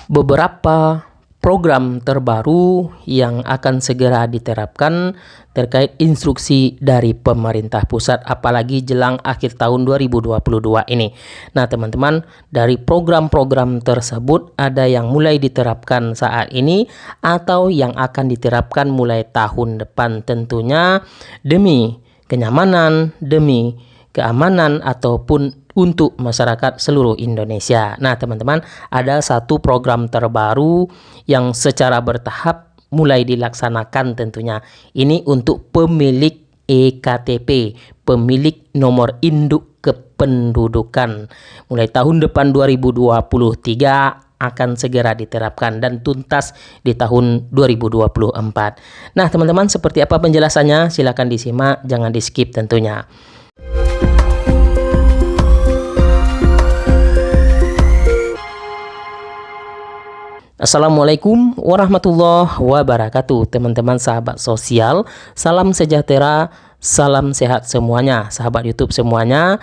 beberapa program terbaru yang akan segera diterapkan terkait instruksi dari pemerintah pusat, apalagi jelang akhir tahun 2022 ini. Nah teman-teman, dari program-program tersebut ada yang mulai diterapkan saat ini atau yang akan diterapkan mulai tahun depan, tentunya demi kenyamanan, demi keamanan ataupun untuk masyarakat seluruh Indonesia. Nah teman-teman, ada satu program terbaru yang secara bertahap mulai dilaksanakan tentunya. Ini untuk pemilik EKTP, pemilik nomor induk kependudukan. Mulai tahun depan 2023 akan segera diterapkan dan tuntas di tahun 2024. Nah teman-teman, seperti apa penjelasannya? Silakan disimak, jangan di skip tentunya. Assalamualaikum warahmatullahi wabarakatuh, teman-teman sahabat sosial. Salam sejahtera, salam sehat semuanya, sahabat YouTube semuanya.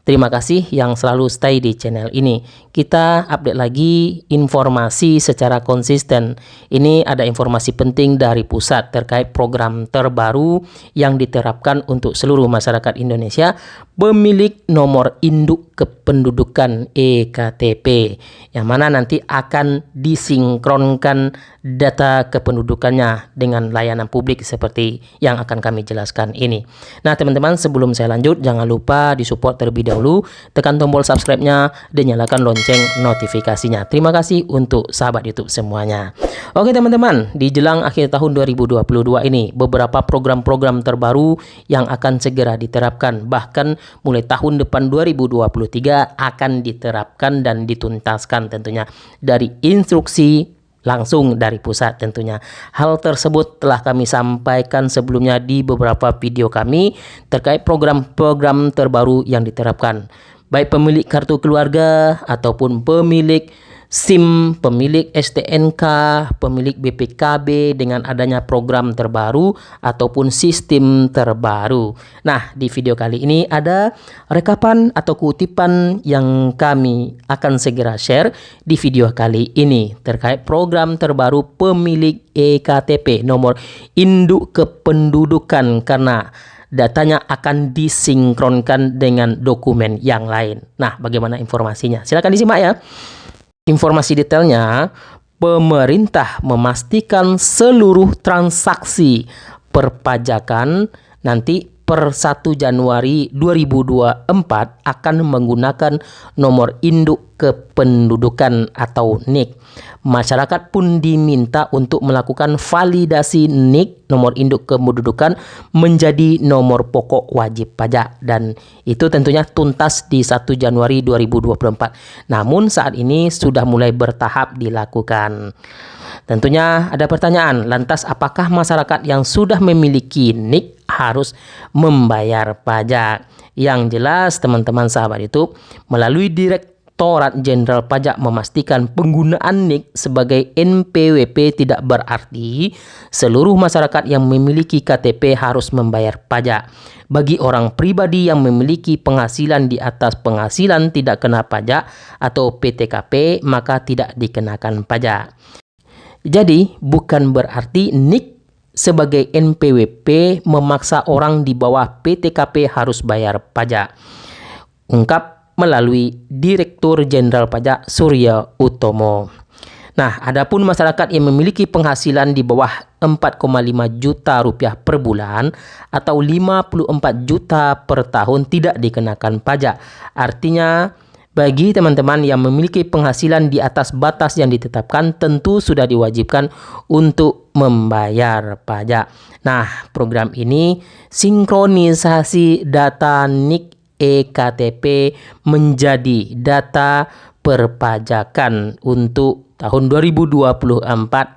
Terima kasih yang selalu stay di channel ini. Kita update lagi informasi secara konsisten. Ini ada informasi penting dari pusat terkait program terbaru yang diterapkan untuk seluruh masyarakat Indonesia, pemilik nomor induk kependudukan EKTP, yang mana nanti akan disinkronkan data kependudukannya dengan layanan publik seperti yang akan kami jelaskan ini. Nah teman-teman, sebelum saya lanjut, jangan lupa disupport terlebih dahulu, tekan tombol subscribe-nya dan nyalakan lonceng notifikasinya. Terima kasih untuk sahabat YouTube semuanya. Oke teman-teman, di jelang akhir tahun 2022 ini, beberapa program-program terbaru yang akan segera diterapkan, bahkan mulai tahun depan 2023 akan diterapkan dan dituntaskan tentunya dari instruksi langsung dari pusat tentunya. Hal tersebut telah kami sampaikan sebelumnya di beberapa video kami terkait program-program terbaru yang diterapkan. Baik pemilik kartu keluarga ataupun pemilik SIM, pemilik STNK, pemilik BPKB dengan adanya program terbaru ataupun sistem terbaru. Nah, di video kali ini ada rekapan atau kutipan yang kami akan segera share di video kali ini terkait program terbaru pemilik EKTP, nomor induk kependudukan, karena datanya akan disinkronkan dengan dokumen yang lain. Nah, bagaimana informasinya? Silakan disimak ya. Informasi detailnya, pemerintah memastikan seluruh transaksi perpajakan nanti per 1 Januari 2024 akan menggunakan nomor induk kependudukan atau NIK. Masyarakat pun diminta untuk melakukan validasi NIK, nomor induk kependudukan, menjadi nomor pokok wajib pajak, dan itu tentunya tuntas di 1 Januari 2024. Namun saat ini sudah mulai bertahap dilakukan. Tentunya ada pertanyaan, lantas apakah masyarakat yang sudah memiliki NIK harus membayar pajak? Yang jelas teman-teman sahabat YouTube, melalui Direktorat Jenderal Pajak memastikan penggunaan NIK sebagai NPWP tidak berarti seluruh masyarakat yang memiliki KTP harus membayar pajak. Bagi orang pribadi yang memiliki penghasilan di atas penghasilan tidak kena pajak atau PTKP, maka tidak dikenakan pajak. Jadi bukan berarti NIK sebagai NPWP memaksa orang di bawah PTKP harus bayar pajak. Ungkap melalui Direktur Jenderal Pajak Surya Utomo. Nah, adapun masyarakat yang memiliki penghasilan di bawah 4,5 juta rupiah per bulan atau 54 juta per tahun tidak dikenakan pajak. Artinya, bagi teman-teman yang memiliki penghasilan di atas batas yang ditetapkan, tentu sudah diwajibkan untuk membayar pajak. Nah, program ini sinkronisasi data NIK EKTP menjadi data perpajakan untuk tahun 2024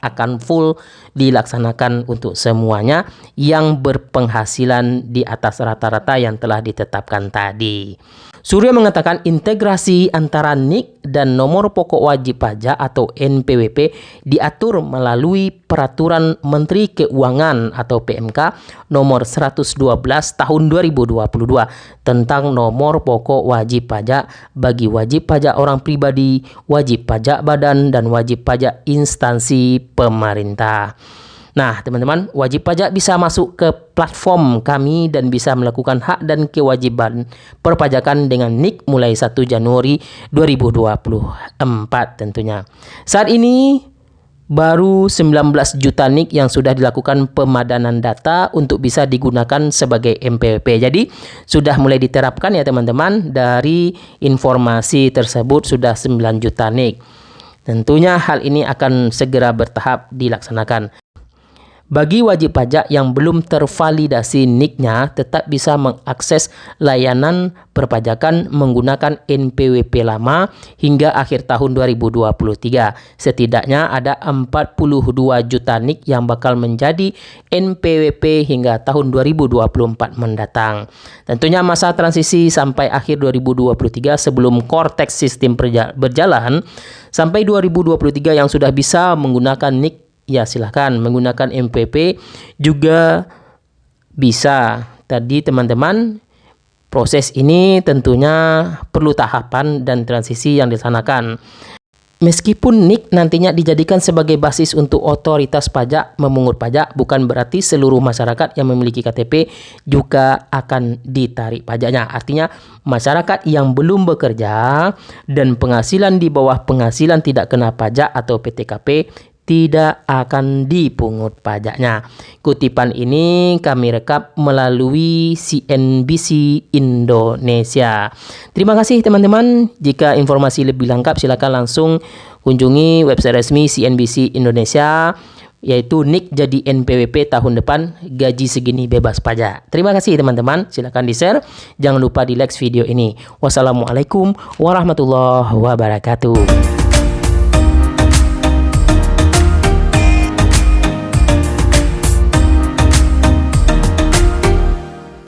akan full dilaksanakan untuk semuanya yang berpenghasilan di atas rata-rata yang telah ditetapkan tadi. Suryo mengatakan integrasi antara NIK dan nomor pokok wajib pajak atau NPWP diatur melalui Peraturan Menteri Keuangan atau PMK nomor 112 tahun 2022 tentang nomor pokok wajib pajak bagi wajib pajak orang pribadi, wajib pajak badan, dan wajib pajak instansi pemerintah. Nah, teman-teman, wajib pajak bisa masuk ke platform kami dan bisa melakukan hak dan kewajiban perpajakan dengan NIK mulai 1 Januari 2024 tentunya. Saat ini baru 19 juta NIK yang sudah dilakukan pemadanan data untuk bisa digunakan sebagai NPWP. Jadi, sudah mulai diterapkan ya teman-teman. Dari informasi tersebut sudah 9 juta NIK. Tentunya hal ini akan segera bertahap dilaksanakan. Bagi wajib pajak yang belum tervalidasi NIK-nya tetap bisa mengakses layanan perpajakan menggunakan NPWP lama hingga akhir tahun 2023. Setidaknya ada 42 juta NIK yang bakal menjadi NPWP hingga tahun 2024 mendatang. Tentunya masa transisi sampai akhir 2023 sebelum Cortex sistem berjalan sampai 2023 yang sudah bisa menggunakan NIK, ya silahkan menggunakan NPWP juga bisa. Tadi teman-teman, proses ini tentunya perlu tahapan dan transisi yang dilaksanakan. Meskipun NIK nantinya dijadikan sebagai basis untuk otoritas pajak memungut pajak, bukan berarti seluruh masyarakat yang memiliki KTP juga akan ditarik pajaknya. Artinya masyarakat yang belum bekerja dan penghasilan di bawah penghasilan tidak kena pajak atau PTKP tidak akan dipungut pajaknya. Kutipan ini kami rekap melalui CNBC Indonesia. Terima kasih teman-teman. Jika informasi lebih lengkap silakan langsung kunjungi website resmi CNBC Indonesia, yaitu NIK jadi NPWP tahun depan, gaji segini bebas pajak. Terima kasih teman-teman. Silakan di-share. Jangan lupa di-like video ini. Wassalamualaikum warahmatullahi wabarakatuh.